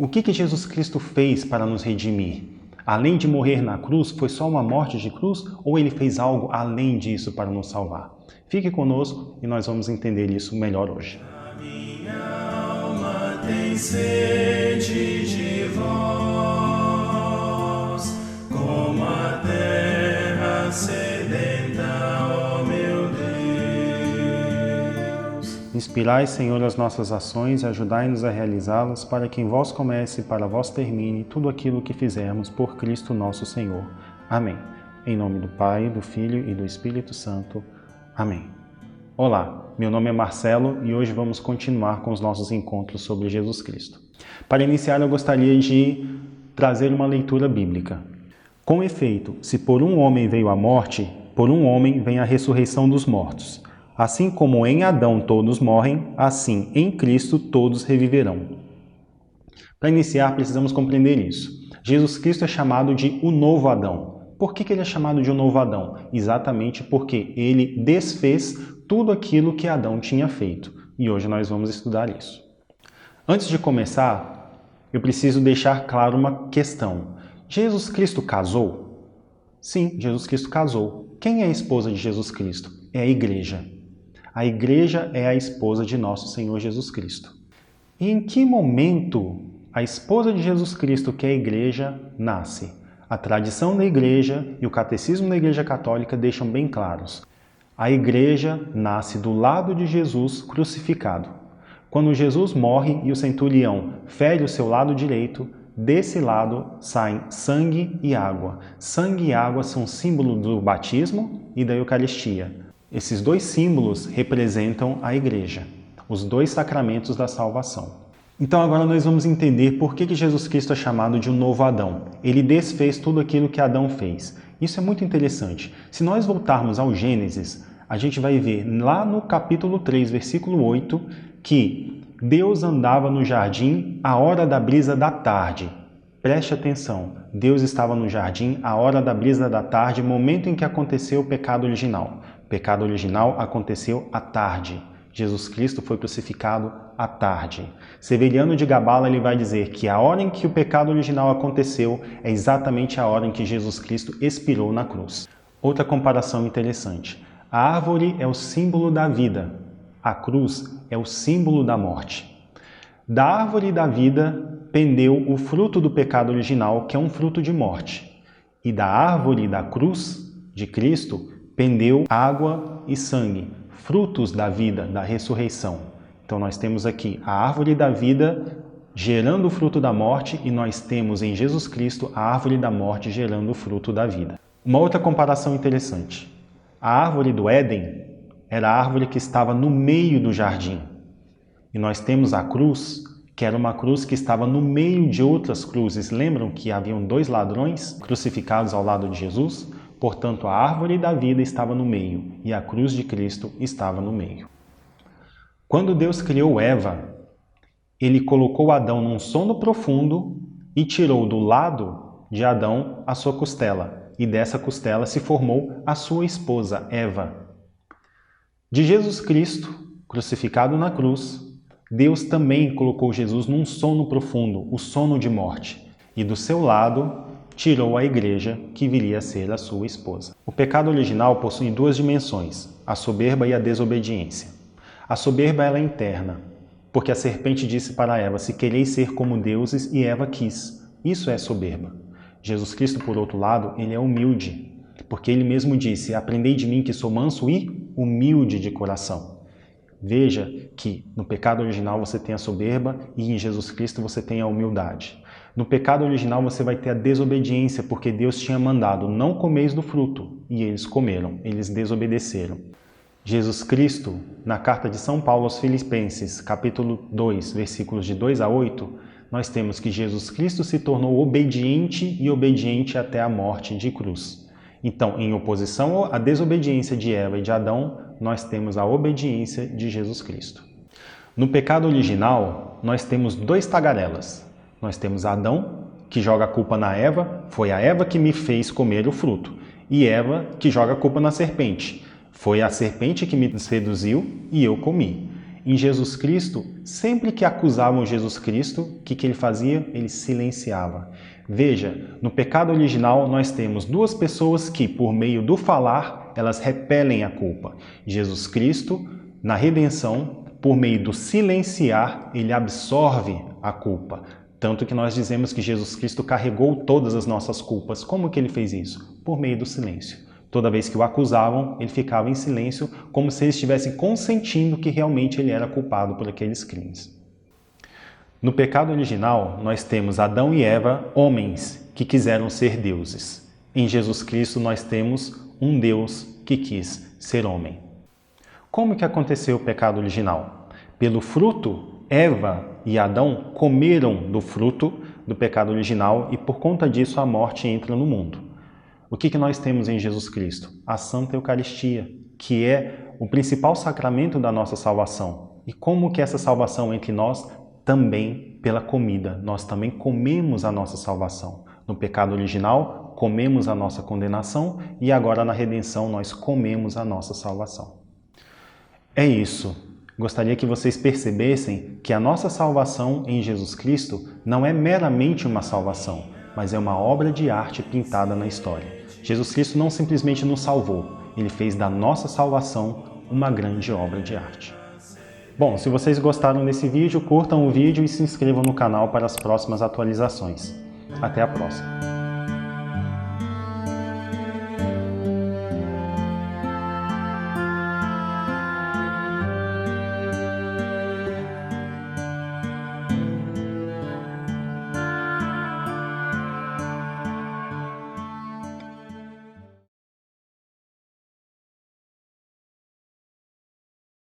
O que Jesus Cristo fez para nos redimir? Além de morrer na cruz, foi só uma morte de cruz ou ele fez algo além disso para nos salvar? Fique conosco e nós vamos entender isso melhor hoje. A minha alma tem sede de vós, como a terra sedenta, ó meu Deus. Inspirai, Senhor, as nossas ações e ajudai-nos a realizá-las, para que em vós comece e para vós termine tudo aquilo que fizermos por Cristo nosso Senhor. Amém. Em nome do Pai, do Filho e do Espírito Santo. Amém. Olá, meu nome é Marcelo e hoje vamos continuar com os nossos encontros sobre Jesus Cristo. Para iniciar, eu gostaria de trazer uma leitura bíblica. Com efeito, se por um homem veio a morte, por um homem vem a ressurreição dos mortos. Assim como em Adão todos morrem, assim em Cristo todos reviverão. Para iniciar, precisamos compreender isso. Jesus Cristo é chamado de o novo Adão. Por que ele é chamado de o novo Adão? Exatamente porque ele desfez tudo aquilo que Adão tinha feito. E hoje nós vamos estudar isso. Antes de começar, eu preciso deixar claro uma questão. Jesus Cristo casou? Sim, Jesus Cristo casou. Quem é a esposa de Jesus Cristo? É a igreja. A igreja é a esposa de nosso Senhor Jesus Cristo. E em que momento a esposa de Jesus Cristo, que é a igreja, nasce? A tradição da igreja e o catecismo da Igreja Católica deixam bem claros. A igreja nasce do lado de Jesus crucificado. Quando Jesus morre e o centurião fere o seu lado direito, desse lado saem sangue e água. Sangue e água são símbolo do batismo e da Eucaristia. Esses dois símbolos representam a igreja, os dois sacramentos da salvação. Então agora nós vamos entender por que Jesus Cristo é chamado de um novo Adão. Ele desfez tudo aquilo que Adão fez. Isso é muito interessante. Se nós voltarmos ao Gênesis, a gente vai ver lá no capítulo 3, versículo 8, que Deus andava no jardim à hora da brisa da tarde. Preste atenção, Deus estava no jardim à hora da brisa da tarde, momento em que aconteceu o pecado original. O pecado original aconteceu à tarde. Jesus Cristo foi crucificado à tarde. Severiano de Gabala ele vai dizer que a hora em que o pecado original aconteceu é exatamente a hora em que Jesus Cristo expirou na cruz. Outra comparação interessante. A árvore é o símbolo da vida. A cruz é o símbolo da morte. Da árvore da vida pendeu o fruto do pecado original, que é um fruto de morte. E da árvore da cruz de Cristo pendeu água e sangue, frutos da vida, da ressurreição. Então nós temos aqui a árvore da vida gerando o fruto da morte e nós temos em Jesus Cristo a árvore da morte gerando o fruto da vida. Uma outra comparação interessante. A árvore do Éden era a árvore que estava no meio do jardim. E nós temos a cruz, que era uma cruz que estava no meio de outras cruzes. Lembram que haviam dois ladrões crucificados ao lado de Jesus? Portanto, a árvore da vida estava no meio e a cruz de Cristo estava no meio. Quando Deus criou Eva, ele colocou Adão num sono profundo e tirou do lado de Adão a sua costela. E dessa costela se formou a sua esposa, Eva. De Jesus Cristo, crucificado na cruz, Deus também colocou Jesus num sono profundo, o sono de morte. E do seu lado tirou a igreja, que viria a ser a sua esposa. O pecado original possui duas dimensões, a soberba e a desobediência. A soberba ela é interna, porque a serpente disse para Eva, se quereis ser como deuses, e Eva quis. Isso é soberba. Jesus Cristo, por outro lado, ele é humilde, porque ele mesmo disse, aprendei de mim que sou manso e humilde de coração. Veja que no pecado original você tem a soberba e em Jesus Cristo você tem a humildade. No pecado original você vai ter a desobediência, porque Deus tinha mandado, não comeis do fruto, e eles comeram, eles desobedeceram. Jesus Cristo, na carta de São Paulo aos Filipenses, capítulo 2, versículos de 2 a 8, nós temos que Jesus Cristo se tornou obediente e obediente até a morte de cruz. Então, em oposição à desobediência de Eva e de Adão, nós temos a obediência de Jesus Cristo. No pecado original, nós temos dois tagarelas. Nós temos Adão, que joga a culpa na Eva, foi a Eva que me fez comer o fruto. E Eva, que joga a culpa na serpente. Foi a serpente que me seduziu e eu comi. Em Jesus Cristo, sempre que acusavam Jesus Cristo, o que ele fazia? Ele silenciava. Veja, no pecado original nós temos duas pessoas que, por meio do falar, elas repelem a culpa. Jesus Cristo, na redenção, por meio do silenciar, ele absorve a culpa. Tanto que nós dizemos que Jesus Cristo carregou todas as nossas culpas. Como que ele fez isso? Por meio do silêncio. Toda vez que o acusavam, ele ficava em silêncio, como se ele estivesse consentindo que realmente ele era culpado por aqueles crimes. No pecado original, nós temos Adão e Eva, homens que quiseram ser deuses. Em Jesus Cristo, nós temos um Deus que quis ser homem. Como que aconteceu o pecado original? Pelo fruto, Eva e Adão comeram do fruto do pecado original e por conta disso a morte entra no mundo. O que nós temos em Jesus Cristo? A Santa Eucaristia, que é o principal sacramento da nossa salvação. E como que essa salvação entre nós? Também pela comida. Nós também comemos a nossa salvação. No pecado original, comemos a nossa condenação e agora na redenção nós comemos a nossa salvação. É isso. Gostaria que vocês percebessem que a nossa salvação em Jesus Cristo não é meramente uma salvação, mas é uma obra de arte pintada na história. Jesus Cristo não simplesmente nos salvou, ele fez da nossa salvação uma grande obra de arte. Bom, se vocês gostaram desse vídeo, curtam o vídeo e se inscrevam no canal para as próximas atualizações. Até a próxima!